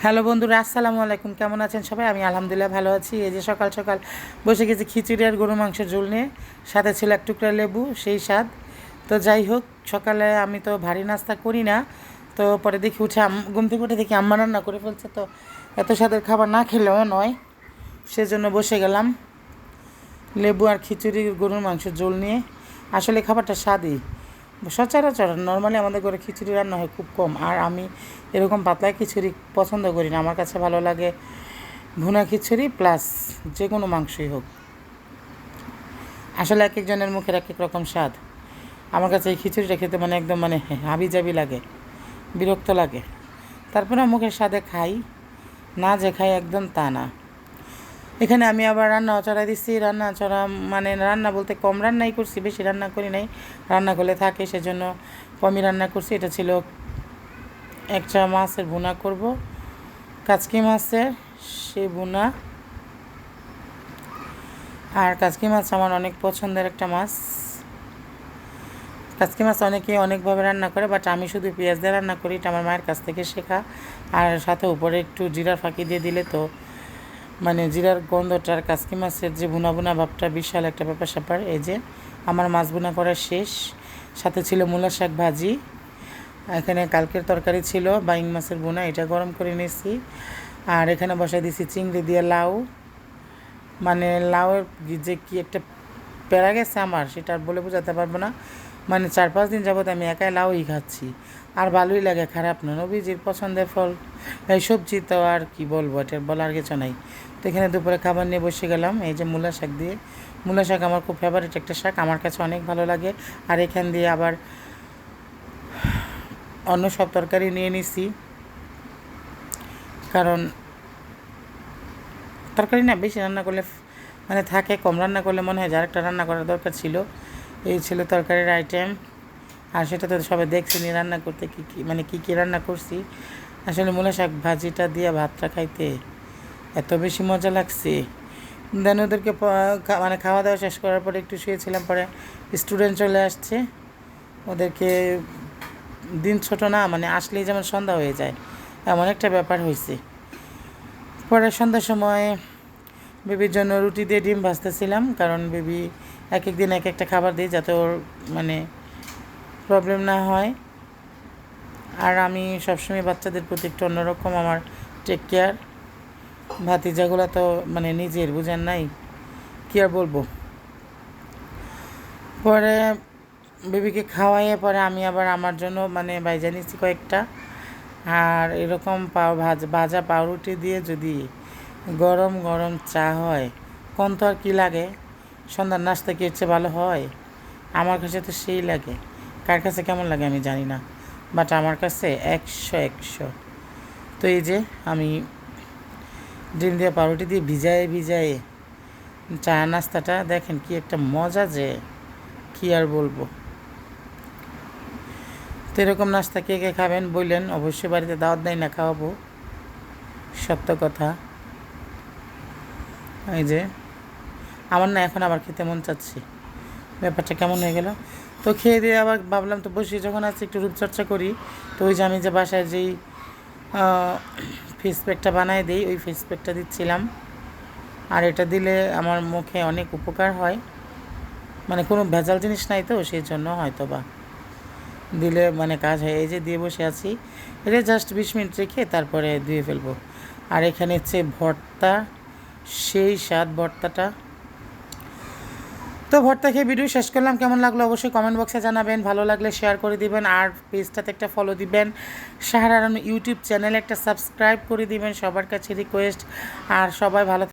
Hello বন্ধুরা, আসসালামু আলাইকুম। কেমন আছেন সবাই? আমি আলহামদুলিল্লাহ ভালো আছি। এই যে সকাল সকাল বসে গেছি খিচুড়ি আর গরু মাংসের ঝোল নিয়ে, সাথে ছিল এক টুকরা লেবু, সেই স্বাদ। তো যাই হোক, সকালে আমি তো ভারী নাস্তা করি না, তো পরে দেখি উঠে ঘুম থেকে উঠে দেখি আম্মা রান্না করে ফেলছে। তো এত স্বাদের খাবার না খেলেও নয়, সেজন্য বসে গেলাম লেবু আর খিচুড়ি গরুর মাংসের ঝোল নিয়ে। আসলে খাবারটা স্বাদই। সচরাচর নর্মালি আমাদের ঘরে খিচুড়ি রান্না হয় খুব কম, আর আমি এরকম পাতলা খিচুড়ি পছন্দ করি না। আমার কাছে ভালো লাগে ভুনা খিচুড়ি প্লাস যে কোনো মাংসই হোক। আসলে এক একজনের মুখের এক এক রকম স্বাদ। আমার কাছে এই খিচুড়িটা খেতে মানে একদম মানে হাবিজাবি লাগে, বিরক্ত লাগে। তারপরে মুখের স্বাদে খাই, না যে খাই একদম তা না। এখানে আমি আবার রান্নাও চড়াই দিচ্ছি। রান্না চড়া মানে রান্না বলতে কম রান্নাই করছি, বেশি রান্না করি নাই। রান্না করলে থাকে, সেজন্য কমই রান্না করছি। এটা ছিল একটা মাছের ভুনা করব, কাচকি মাছের সে ভুনা। আর কাচকি মাছ আমার অনেক পছন্দের একটা মাছ। কাচকি মাছ অনেকে অনেকভাবে রান্না করে, বাট আমি শুধু পেঁয়াজ দিয়ে রান্না করি। এটা আমার মায়ের কাছ থেকে শেখা। আর সাথে উপরে একটু জিরার ফাঁকি দিয়ে দিলে তো মানে জিরার গন্ধটার কাচকি মাছের যে ভুনা ভুনা ভাবটা বিশাল একটা ব্যাপার স্যাপার। এই যে আমার মাছ ভুনা করা শেষ, সাথে ছিল মূলা শাক ভাজি। এখানে কালকের তরকারি ছিল বাইং মাছের ভুনা, এটা গরম করে নিয়েছি। আর এখানে বসাই দিয়েছি চিংড়ি দিয়ে লাউ। মানে লাউয়ের যে কি একটা পেরা গেছে আমার, সেটা আর বলে বোঝাতে পারবো না। মানে 4-5 দিন যাবত আমি একাই লাউই খাচ্ছি, আর ভালোই লাগে, খারাপ না। নবীজির পছন্দের ফল এই সবজি, তো আর কি বলবো, এটার বলার কিছু নাই। তো এখানে দুপুরে খাবার নিয়ে বসে গেলাম এই যে মূলা শাক দিয়ে। মূলা শাক আমার খুব ফেভারিট একটা শাক, আমার কাছে অনেক ভালো লাগে। আর এখান দিয়ে আবার অন্য সব তরকারি নিয়ে নিছি, কারণ তরকারি না বেশি রান্না করলে মানে থাকে, কম রান্না করলে মনে হয় যে আরেকটা রান্না করার দরকার ছিল। এই ছিল তরকারির আইটেম। আর সেটা তো সবাই দেখছেনি রান্না করতে কী কী মানে কী কী রান্না করছি। আসলে মূলা শাক ভাজিটা দিয়ে ভাতটা খাইতে এত বেশি মজা লাগছে। দেন ওদেরকে মানে খাওয়া দাওয়া শেষ করার পরে একটু শুয়েছিলাম। পরে স্টুডেন্ট চলে আসছে, ওদেরকে দিন ছোট না, মানে আসলেই যেমন সন্ধ্যা হয়ে যায় এমন একটা ব্যাপার হয়েছে। পরে সন্ধ্যার সময় বেবির জন্য রুটি দিয়ে ডিম ভাজতেছিলাম, কারণ বেবি এক এক দিন এক একটা খাবার দিই, যাতে ওর মানে প্রবলেম না হয়। আর আমি সবসময় বাচ্চাদের প্রতি একটু অন্যরকম আমার টেক কেয়ার। ভাতিজাগুলো তো মানে নিজের বুঝেন নাই, কী আর বলবো। পরে বেবিকে খাওয়াইয়ে পরে আমি আবার আমার জন্য মানে বাইজা নিচ্ছি কয়েকটা। আর এরকম ভাজা পাউরুটি দিয়ে যদি গরম গরম চা হয়, কোন তো আর কী লাগে। সন্ধ্যার নাস্তা কি হচ্ছে ভালো হয়? আমার কাছে তো সেই লাগে। কার কাছে কেমন লাগে আমি জানি না, বাট আমার কাছে 100 তো এই যে আমি ডিম দিয়ে পাউরুটি দিয়ে ভিজায়ে চা নাস্তাটা দেখেন কি একটা মজা, যে কী আর বলবো। তো এরকম নাস্তা কে কে খাবেন বললেন, অবশ্যই বাড়িতে দাওয়াত দেয় না, খাওয়াবো, সত্য কথা। এই যে আমার না এখন আবার খেতে মন চাচ্ছে, ব্যাপারটা কেমন হয়ে গেল। তো খেয়ে দিয়ে আবার ভাবলাম তো বসে যখন আছে একটু রূপচর্চা করি। তো ওই যে আমি যে বাসায় যেই ফেস প্যাকটা বানায় দিই, ওই ফেস প্যাকটা দিচ্ছিলাম। আর এটা দিলে আমার মুখে অনেক উপকার হয়, মানে কোনো ভেজাল জিনিস নাই তো, সেই জন্য হয়তো বা দিলে মানে কাজ হয়। এই যে দিয়ে বসে আছি, এটা জাস্ট 20 মিনিট রেখে তারপরে ধুয়ে ফেলবো। আর এখানে হচ্ছে ভর্তা, সেই স্বাদ ভর্তাটা। তো ভর্তা খেয়ে ভিডিও শেষ করলাম। কেমন লাগলো অবশ্যই কমেন্ট বক্সে জানাবেন, ভালো লাগলে শেয়ার করে দিবেন, আর পেজটাতে একটা ফলো দিবেন। সাহারা ইউটিউব চ্যানেলে একটা সাবস্ক্রাইব করে দিবেন, সবার কাছে রিকোয়েস্ট। আর সবাই ভালো